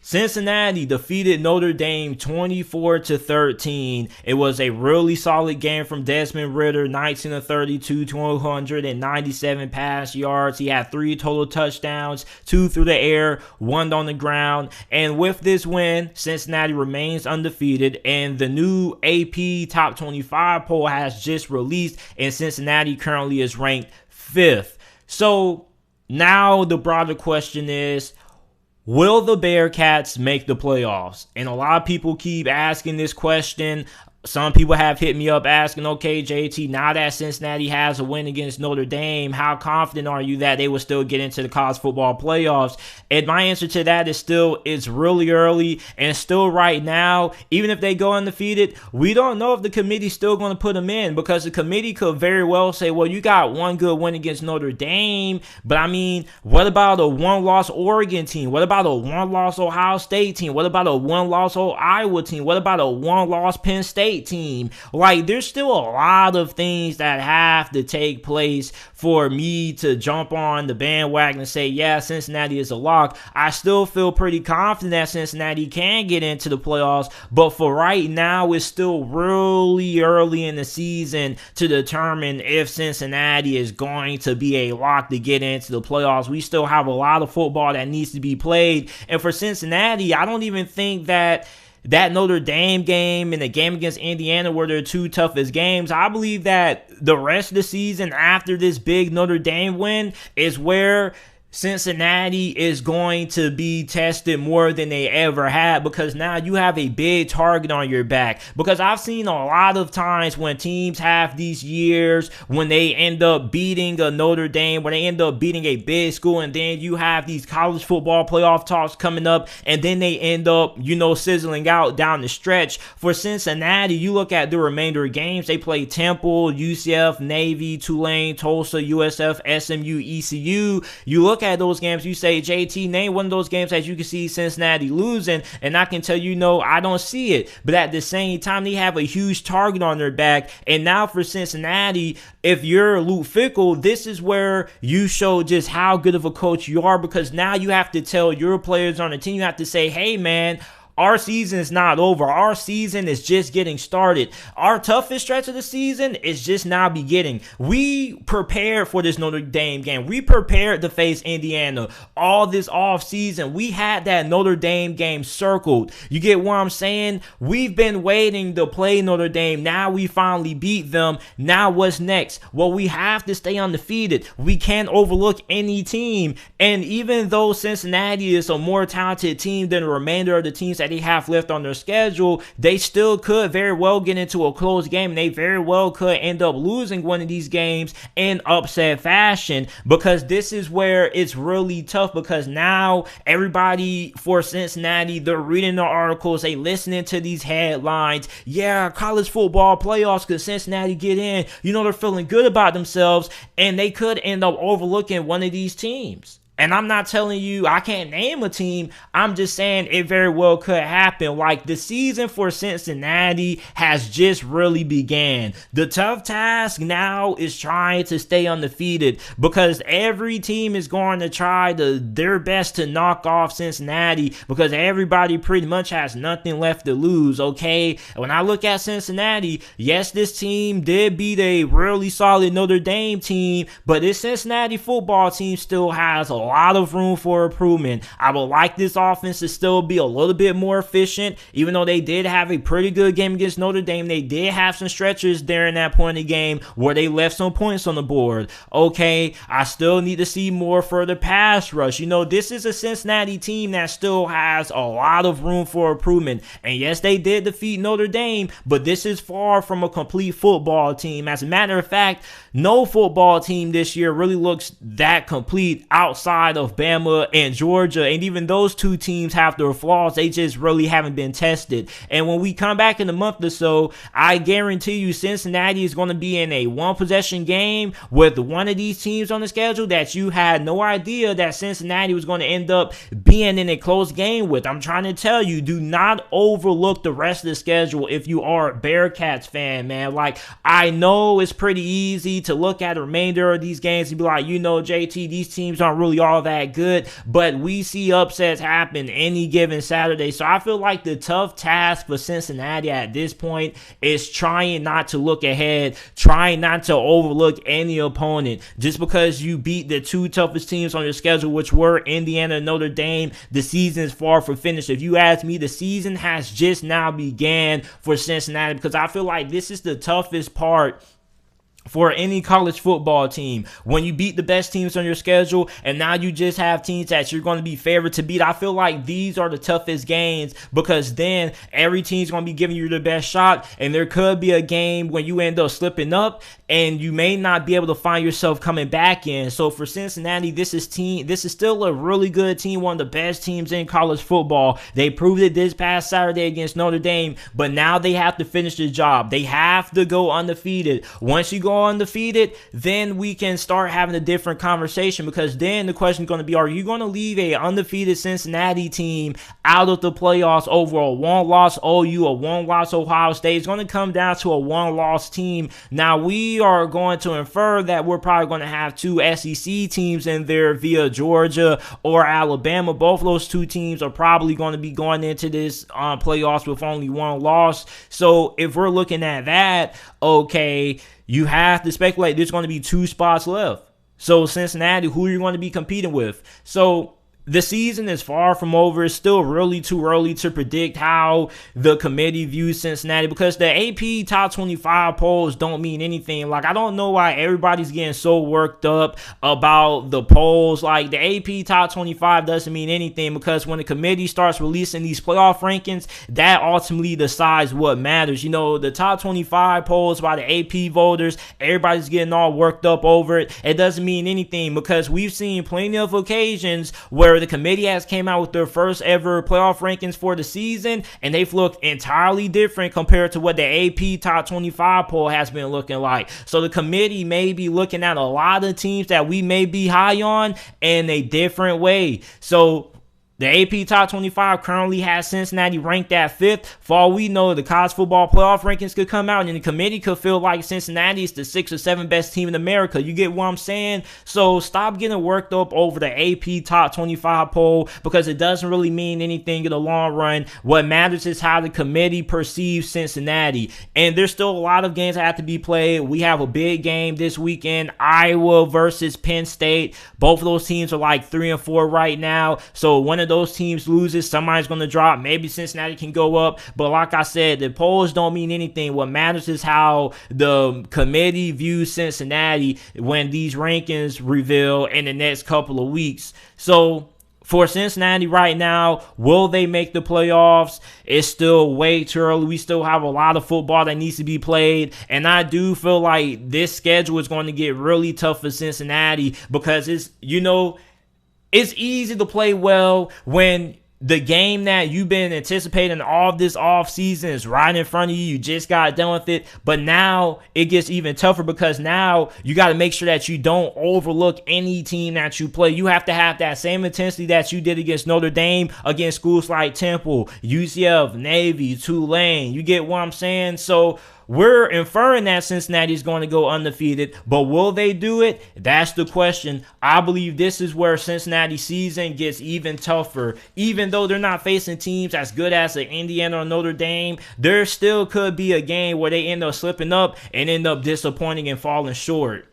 Cincinnati defeated Notre Dame 24-13. It was a really solid game from Desmond Ridder, 19 of 32, 297 pass yards. He had 3 total touchdowns, 2 through the air, 1 on the ground. And with this win, Cincinnati remains undefeated, and the new AP Top 25 poll has just released, and Cincinnati currently is ranked 5th. So now the broader question is, will the Bearcats make the playoffs? And a lot of people keep asking this question. Some people have hit me up asking, okay, JT, now that Cincinnati has a win against Notre Dame, how confident are you that they will still get into the college football playoffs? And my answer to that is still, it's really early, and still right now, even if they go undefeated, we don't know if the committee's still going to put them in, because the committee could very well say, well, you got one good win against Notre Dame, but I mean, what about a one-loss Oregon team? What about a one-loss Ohio State team? What about a one-loss Iowa team? What about a one-loss Penn State team? Like, there's still a lot of things that have to take place for me to jump on the bandwagon and say, yeah, Cincinnati is a lock. I still feel pretty confident that Cincinnati can get into the playoffs, but for right now, it's still really early in the season to determine if Cincinnati is going to be a lock to get into the playoffs. We still have a lot of football that needs to be played, and for Cincinnati, I don't even think that Notre Dame game and the game against Indiana were their 2 toughest games. I believe that the rest of the season after this big Notre Dame win is where Cincinnati is going to be tested more than they ever had, because now you have a big target on your back. Because I've seen a lot of times when teams have these years when they end up beating a Notre Dame, when they end up beating a big school, and then you have these college football playoff talks coming up, and then they end up, sizzling out down the stretch. For Cincinnati, you look at the remainder of games, they play Temple, UCF, Navy, Tulane, Tulsa, USF, SMU, ECU. You look at those games, you say, JT, name one of those games that you can see Cincinnati losing, and I can tell you, no, I don't see it. But at the same time, they have a huge target on their back. And now for Cincinnati, if you're Luke Fickell, this is where you show just how good of a coach you are, because now you have to tell your players on the team, you have to say, hey, man, our season is not over. Our season is just getting started. Our toughest stretch of the season is just now beginning. We prepared for this Notre Dame game. We prepared to face Indiana all this off season. We had that Notre Dame game circled. You get what I'm saying? We've been waiting to play Notre Dame. Now we finally beat them. Now what's next? Well, we have to stay undefeated. We can't overlook any team. And even though Cincinnati is a more talented team than the remainder of the teams that they have left on their schedule, they still could very well get into a close game, and they very well could end up losing one of these games in upset fashion, because this is where it's really tough, because now everybody for Cincinnati, they're reading the articles, they listening to these headlines. Yeah, college football playoffs, could Cincinnati get in? They're feeling good about themselves, and they could end up overlooking one of these teams. And I'm not telling you I can't name a team. I'm just saying it very well could happen. Like, the season for Cincinnati has just really began. The tough task now is trying to stay undefeated, because every team is going to try their best to knock off Cincinnati, because everybody pretty much has nothing left to lose, okay? When I look at Cincinnati, yes, this team did beat a really solid Notre Dame team, but this Cincinnati football team still has a lot of room for improvement. I would like this offense to still be a little bit more efficient. Even though they did have a pretty good game against Notre Dame, they did have some stretches during that point in the game where they left some points on the board. Okay, I still need to see more for the pass rush. This is a Cincinnati team that still has a lot of room for improvement. And yes, they did defeat Notre Dame, but this is far from a complete football team. As a matter of fact, no football team this year really looks that complete outside of Bama and Georgia, and even those two teams have their flaws. They just really haven't been tested. And when we come back in a month or so, I guarantee you Cincinnati is going to be in a one-possession game with one of these teams on the schedule that you had no idea that Cincinnati was going to end up being in a close game with. I'm trying to tell you, do not overlook the rest of the schedule if you are a Bearcats fan, man. Like, I know it's pretty easy to look at the remainder of these games and be like, JT, these teams aren't really all that good, but we see upsets happen any given Saturday. So I feel like the tough task for Cincinnati at this point is trying not to look ahead, trying not to overlook any opponent. Just because you beat the two toughest teams on your schedule, which were Indiana and Notre Dame, the season is far from finished. If you ask me, the season has just now began for Cincinnati, because I feel like this is the toughest part for any college football team. When you beat the best teams on your schedule and now you just have teams that you're going to be favored to beat, I feel like these are the toughest games, because then every team's going to be giving you the best shot, and there could be a game when you end up slipping up and you may not be able to find yourself coming back in. So for Cincinnati, this is still a really good team, one of the best teams in college football. They proved it this past Saturday against Notre Dame, but now they have to finish the job. They have to go undefeated. Once you go undefeated, then we can start having a different conversation, because then the question is going to be, are you going to leave a undefeated Cincinnati team out of the playoffs over a one-loss OU, a one-loss Ohio State? It's going to come down to a one-loss team. Now, we are going to infer that we're probably going to have two SEC teams in there via Georgia or Alabama. Both of those two teams are probably going to be going into this playoffs with only one loss. So if we're looking at that, okay, you have to speculate there's going to be two spots left. So Cincinnati, who are you going to be competing with? So the season is far from over. It's still really too early to predict how the committee views Cincinnati, because the AP top 25 polls don't mean anything. Like, I don't know why everybody's getting so worked up about the polls. Like, the AP top 25 doesn't mean anything, because when the committee starts releasing these playoff rankings, that ultimately decides what matters. You know, the top 25 polls by the AP voters, everybody's getting all worked up over it. It doesn't mean anything, because we've seen plenty of occasions where the committee has came out with their first ever playoff rankings for the season, and they've looked entirely different compared to what the AP top 25 poll has been looking like. So the committee may be looking at a lot of teams that we may be high on in a different way. So the AP Top 25 currently has Cincinnati ranked at 5th. For all we know, the college football playoff rankings could come out and the committee could feel like Cincinnati is the 6th or 7th best team in America. You get what I'm saying? So stop getting worked up over the AP Top 25 poll, because it doesn't really mean anything in the long run. What matters is how the committee perceives Cincinnati. And there's still a lot of games that have to be played. We have a big game this weekend, Iowa versus Penn State. Both of those teams are like 3 and 4 right now. So one of those teams loses, somebody's going to drop. Maybe Cincinnati can go up, but like I said, the polls don't mean anything. What matters is how the committee views Cincinnati when these rankings reveal in the next couple of weeks. So for Cincinnati right now, will they make the playoffs? It's still way too early. We still have a lot of football that needs to be played. And I do feel like this schedule is going to get really tough for Cincinnati, because it's, you know, it's easy to play well when the game that you've been anticipating all this off season is right in front of you. You just got done with it. But now it gets even tougher, because now you got to make sure that you don't overlook any team that you play. You have to have that same intensity that you did against Notre Dame, against schools like Temple, UCF, Navy, Tulane. You get what I'm saying? So we're inferring that Cincinnati is going to go undefeated, but will they do it? That's the question. I believe this is where Cincinnati's season gets even tougher. Even though they're not facing teams as good as the Indiana or Notre Dame, there still could be a game where they end up slipping up and end up disappointing and falling short.